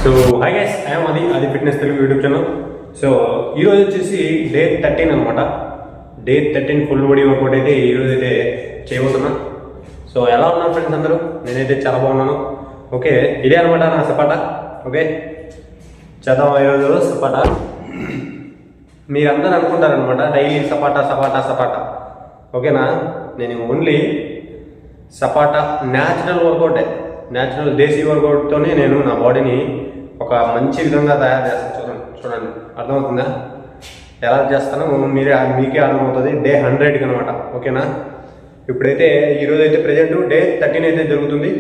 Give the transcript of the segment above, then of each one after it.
So hi guys, I'm అది fitness Telugu YouTube channel. So ఈరోజు వచ్చేసి డే 13 అనమాట. డే 13 ఫుల్ బాడీ వర్కౌట్ అయితే ఈరోజు అయితే చేయబోతున్నా. సో ఎలా ఉన్నారు ఫ్రెండ్స్ అందరూ? నేనైతే చాలా బాగున్నాను. ఓకే, ఇదే అనమాట నా సపాటా. ఓకే, చేద్దాం ఈరోజు సపాటా. మీరందరూ అనుకుంటారనమాట డైలీ సపాటా సపాటా సపాటా. ఓకేనా, నేను ఓన్లీ సపాటా న్యాచురల్ వర్కౌటే, న్యాచురల్ దేశీ వర్కౌట్తోనే నేను నా బాడీని ఒక మంచి విధంగా తయారు చేస్తాను. చూడండి, అర్థమవుతుందా? ఎలా చేస్తానో మీకే అర్థమవుతుంది. డే 100కి అనమాట. ఓకేనా, ఇప్పుడైతే ఈరోజు అయితే ప్రజెంట్ డే 13 అయితే జరుగుతుంది.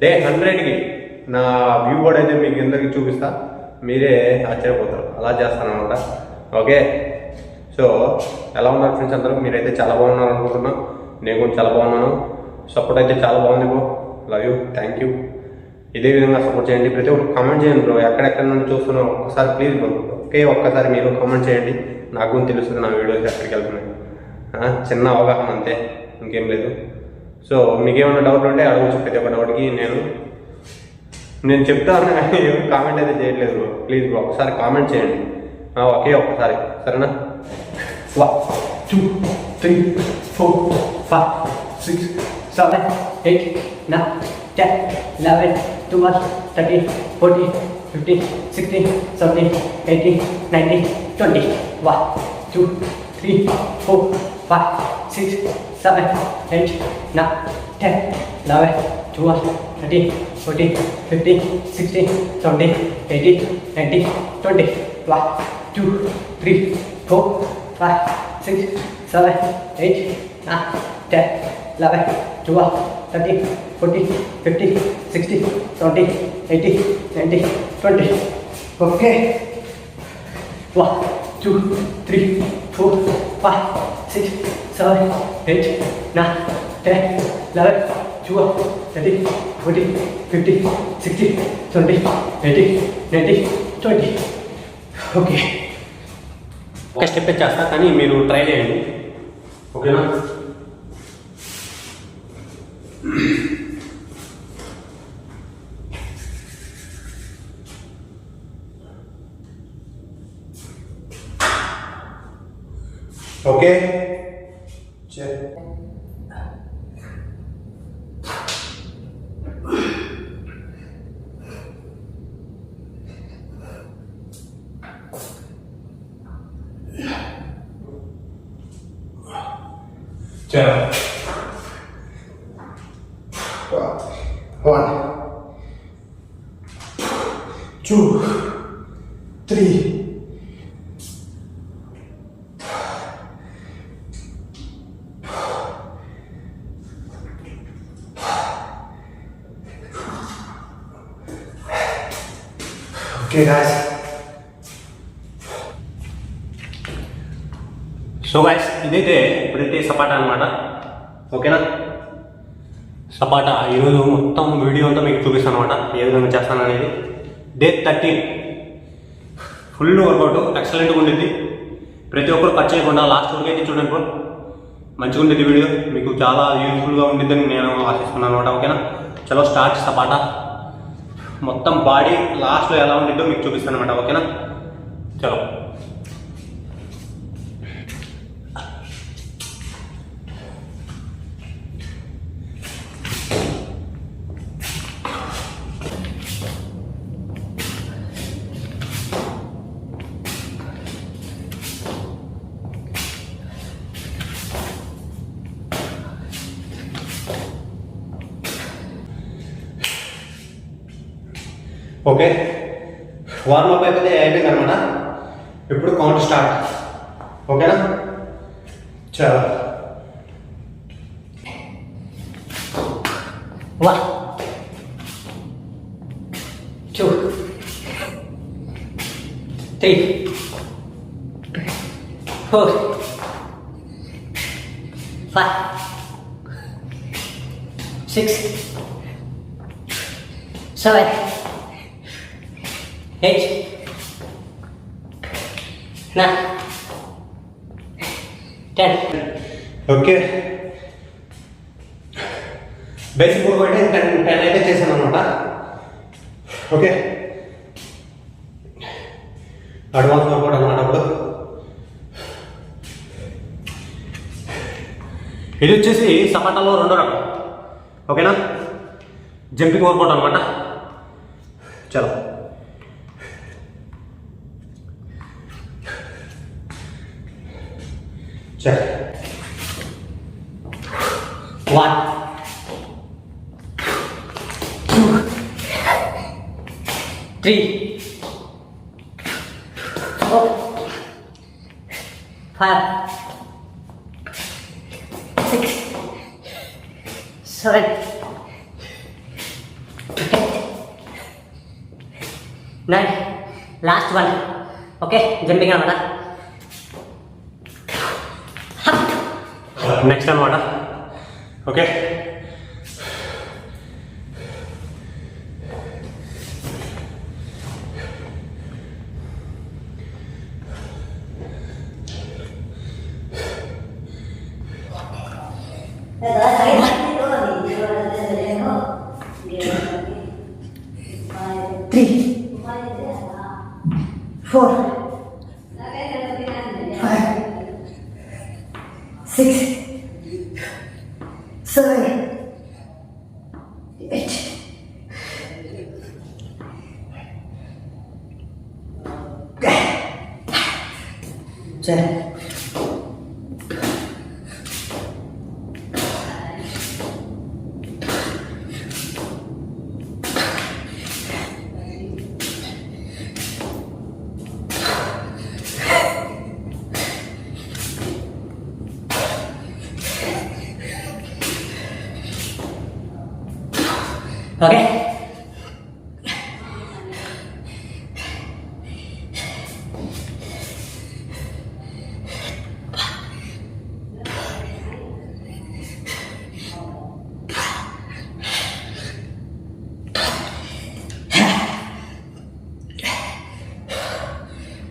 డే 100కి నా వ్యూ బోర్డ్ అయితే మీకు అందరికీ చూపిస్తా, మీరే ఆశ్చర్యపోతారు. అలా చేస్తాను అనమాట. ఓకే, సో ఎలా ఉన్నారు ఫ్రెండ్స్ అందరూ? మీరైతే చాలా బాగున్నారు అనుకుంటున్నా. నేను కూడా చాలా బాగున్నాను. సపోర్ట్ అయితే చాలా బాగుంది bro. Love you, thank you. ఇదే విధంగా సపోర్ట్ చేయండి. ప్రతి ఒక్కరు కామెంట్ చేయండి బ్రో. ఎక్కడెక్కడ నుండి చూస్తున్నావు ఒక్కసారి ప్లీజ్ బ్రో. ఒక్కసారి మీరు కామెంట్ చేయండి, నాకు కూడా తెలుస్తుంది నా వీడియోస్ ఎక్కడికి వెళ్తున్నాయి. చిన్న అవగాహన అంతే, ఇంకేం లేదు. సో మీకేమైనా డౌట్ ఉంటే అడగచ్చు. ప్రతి ఒక్క డౌట్కి నేను చెప్తాను, కామెంట్ అయితే చేయట్లేదు బ్రో. ప్లీజ్ బ్రో ఒకసారి కామెంట్ చేయండి. ఒక్కసారి సరేనా? 1 2 3 4 5 6 7 8 9 10 11 12 13 14 15 16 17 18 19 20. 1 2 3 4 5 6 7 8 9 10 11 12 13 14 15 16 17 18 19 20. 1 2 3 4 5 6 7 8 9 10 11 12 13 14 15 16 17 18 19 20. ఓకే, 1 2 3 4 5 6 7 8 9 10 11 12 13 14 15 16 17 18 19 20. ఓకే, ఒక స్టెప్ చేస్తా, కానీ మీరు ట్రై చేయండి. ఓకేనా? ఓకే, చలో 1 2 3 ఓకే గాయ్స్. సో గాయ్స్, ఇదైతే ఇప్పుడైతే సపాటా అనమాట. ఓకేనా, సపాటా ఈరోజు మొత్తం వీడియో అంతా మీకు చూపిస్తాను అనమాట, ఏ విధంగా చేస్తాను అనేది. డే 13 ఫుల్ వర్కౌట్ ఎక్సలెంట్గా ఉండిద్ది. ప్రతి ఒక్కరు కట్ చేయకుండా లాస్ట్ వరకు అయితే చూడండి బ్రో. మంచిగా ఉండేది వీడియో, మీకు చాలా యూజ్ఫుల్గా ఉండిద్దని నేను ఆశిస్తున్నాను అనమాట. ఓకేనా, చలో స్టార్ట్. సపాటా మొత్తం బాడీ లాస్ట్లో ఎలా ఉండిద్దో మీకు చూపిస్తాను అనమాట. ఓకేనా, చలో. ఓకే, వార్మప్ అయిపోతే అయిపోయింది అనమాట. ఇప్పుడు కౌంట్ స్టార్ట్. ఓకేనా, చాలా 1 2 3 4 5 6 7 8 9 10. ఓకే, బేసిక్ వర్క్ అయితే 10 అయితే చేశాను అనమాట. ఓకే, అడ్వాన్స్ వర్కౌట్ అన్నమాట. అప్పుడు ఇది వచ్చేసి సపాటాలో రెండో రకం. ఓకేనా, జంపింగ్ వర్కౌట్ అనమాట. చలో check. 1 2 3 4 5 6 7 9. Last one. Okay, jumping అనమాట. నెక్స్ట్ అనమాట. Okay, three 4 5 6 7 8 10. ఓకే,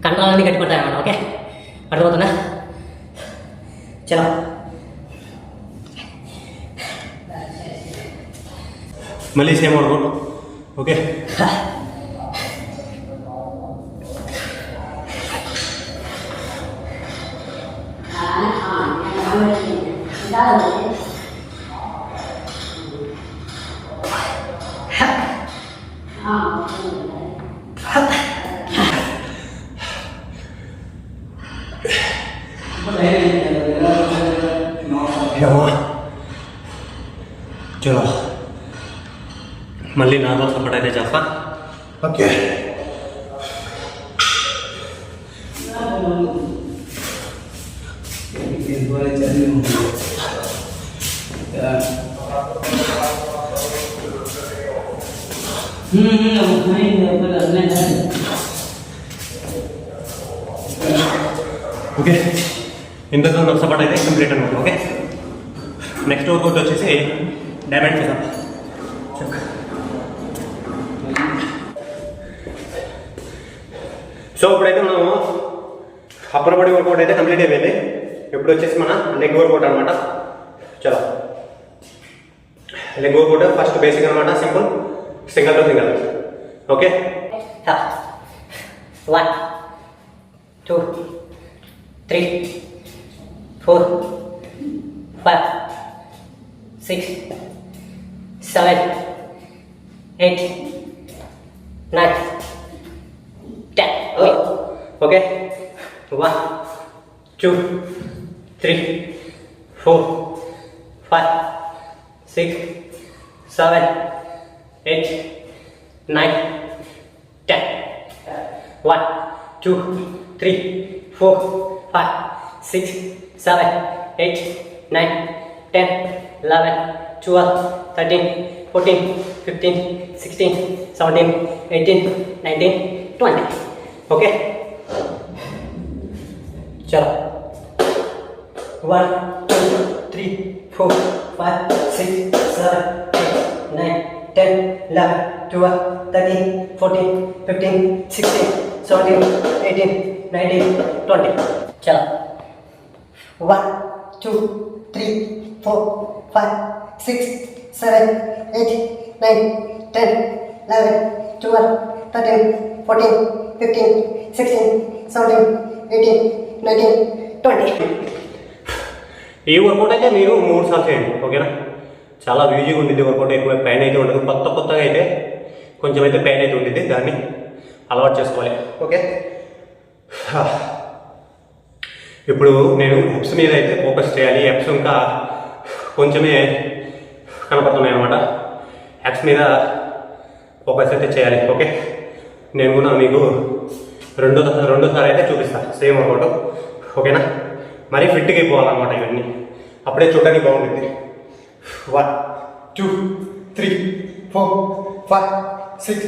కండరాలన్నీ గట్టిపడతాయి అన్నమాట. ఓకే, అర్థమవుతుందా? చలో మళ్ళీ సేమ్ వర్కౌట్. ఓకే, చలో మళ్ళీ నార్మల్ సపోర్ట్ అయితే చేస్తా. ఓకే, ఓకే, ఇంతతో నాకు సపోర్ట్ అయితే కంప్లీట్ అనమాట. ఓకే, నెక్స్ట్ వర్కౌట్ వచ్చేసి డైమండ్ చేద్దాం. సో ఇప్పుడైతే మనం అప్పర్ బాడీ వర్కౌట్ అయితే కంప్లీట్ అయిపోయింది. ఇప్పుడు వచ్చేసి మన లెగ్ వర్కౌట్ అనమాట. చలో లెగ్ వర్కౌట్ ఫస్ట్ బేసిక్ అనమాట, simple single to single. Okay, 1 2 3 4 5 6 7 8 9 10. Okay, 1 2 3 4 5 6 7 8 9 10. 1 2 3 4 5 6 7 8 9 10 11 12 13 14 15 16 17 18 19 20. Okay, చలో 1 2 3 4 5 6 7 8 9 10 11 12 13 14 15 16 17 18 19 20. చలో 1 2 3 4 5 6 7 8 9 10 11 12 13 14 15, 16, 17, 18, 19, 20. ఈ వర్కౌట్ అయితే మీరు 3 సార్లు చేయండి, ఓకేనా? చాలా ఈజీగా ఉంటుంది వర్కౌట్, ఎక్కువ పెయిన్ అయితే ఉండదు. కొత్తగా అయితే కొంచెం అయితే పెయిన్ అయితే ఉంటుంది, దాన్ని అలవాటు చేసుకోవాలి, ఓకే? ఇప్పుడు నేను ఎప్స్ మీద అయితే ఫోకస్ చేయాలి. ఎప్స్ ఇంకా కొంచెమే కనపడుతున్నాయి అనమాట. ఎప్స్ మీద ఫోకస్ అయితే చేయాలి, ఓకే? నేను కూడా మీకు రెండోసారి అయితే చూపిస్తాను సేమ్ వర్కౌట్, ఓకేనా? మరీ ఫిట్గా అయిపోవాలన్నమాట ఇవన్నీ, అప్పుడే చూడడానికి బాగుంటుంది. 1, 2, 3, 4, 5, 6,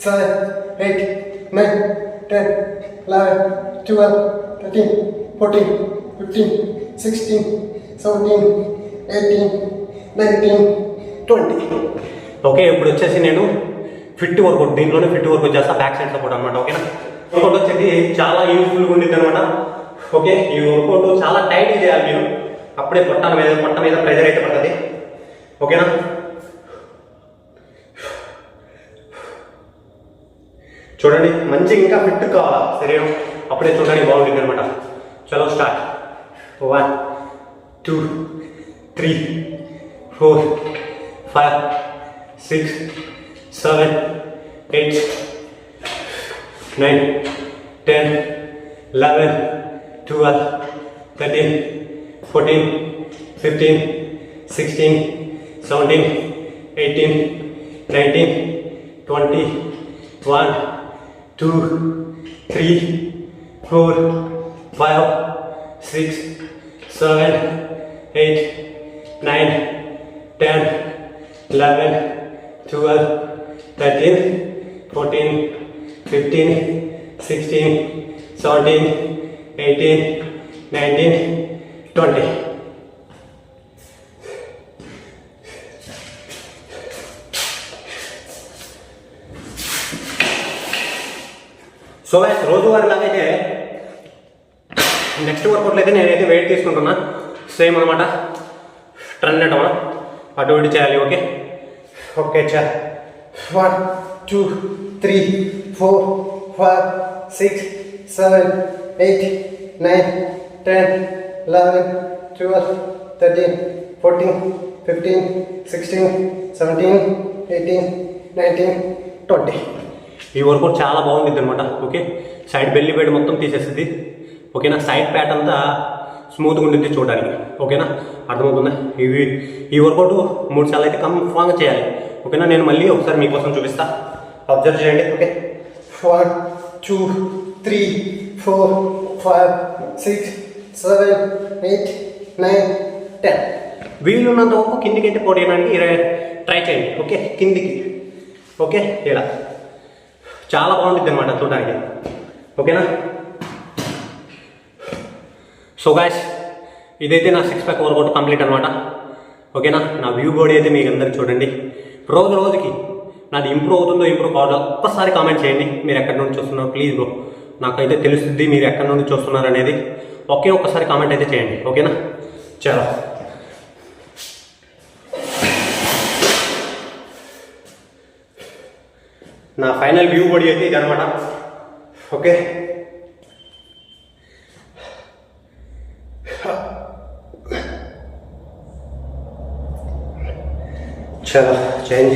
7, 8, 9, 10, 11, 12, 13, 14, 15, 16, 17, 18, 19, 20. ఓకే, ఇప్పుడు వచ్చేసి నేను ఫిట్ వర్కౌట్, దీంట్లోనే ఫిట్ వర్కౌట్ చేస్తా, బ్యాక్ సైడ్ సపోర్ట్ అనమాట, ఓకేనా? వర్కౌట్ వచ్చేసి చాలా యూస్ఫుల్గా ఉంటుంది అనమాట, ఓకే? ఈ వర్కౌట్ చాలా టైట్గా చేయాలి మీరు, అప్పుడే పొట్ట మీద ప్రెజర్ అయితే పడుతుంది, ఓకేనా? చూడండి, మంచి ఇంకా ఫిట్ కావాలా శరీరం, అప్పుడే చూడడానికి బాగుంటుంది అనమాట. చలో స్టార్ట్. 1, 2, 3, 4, 5, 6, 7, 8, 9, 10, 11, 12, 13, 14, 15, 16, 17, 18, 19, 20, 1, 2, 3, 4, 5, 6, 7, 8, 9, 10, 11, 12, 13, 14, 15, 16, 17, 18, 19, 20. సో గైస్, రోజువారీ లాగైతే నెక్స్ట్ వర్కౌట్లో అయితే నేనైతే వెయిట్ తీసుకుంటున్నా, సేమ్ అనమాట. టర్న్ అటమా అటు ఇటు చేయాలి, ఓకే? ఓకే, చా 1, 2, 3, 4, 5, 6, 7, 8, 9, 10, 11, 12, 13, 14, 15, 16, 17, 18, 19, 20. ఈ వర్కౌట్ చాలా బాగుంటుంది అనమాట, ఓకే? సైడ్ బెల్లి వేడి మొత్తం తీసేస్తుంది, ఓకేనా? సైడ్ ప్యాట్ అంతా స్మూత్గా ఉంటుంది చూడడానికి, ఓకేనా? అర్థమవుతుందా? ఈ వర్కౌట్ 3 సార్లు అయితే కన్ఫామ్గా చేయాలి, ఓకేనా? నేను మళ్ళీ ఒకసారి మీకోసం చూపిస్తా, అబ్జర్వ్ చేయండి, ఓకే? 1, 2, 3, 4, 5, 6, 7, 8, 9, 10. వీలున్నంత వరకు కిందికి అయితే పోటీయడానికి ట్రై చేయండి, ఓకే? కిందికి, ఓకే? ఇలా చాలా బాగుంటుంది అనమాట చూడడానికి, ఓకేనా? సో గాయ్స్, ఇదైతే నా 6 ప్యాక్ వర్కౌట్ కంప్లీట్ అనమాట, ఓకేనా? నా వ్యూ బాడీ అయితే మీకు అందరికి చూడండి. రోజుకి నాది ఇంప్రూవ్ అవుతుందో ఇంప్రూవ్ కావాలో ఒక్కసారి కామెంట్ చేయండి. మీరు ఎక్కడి నుండి చూస్తున్నారు ప్లీజ్ బ్రో, నాకైతే తెలుస్తుంది మీరు ఎక్కడి నుండి చూస్తున్నారు అనేది. ఒక్కసారి కామెంట్ అయితే చేయండి, ఓకేనా? చలో, నా ఫైనల్ వ్యూ బాడీ అయితే ఇది అనమాట, ఓకే? చలో చేంజ్.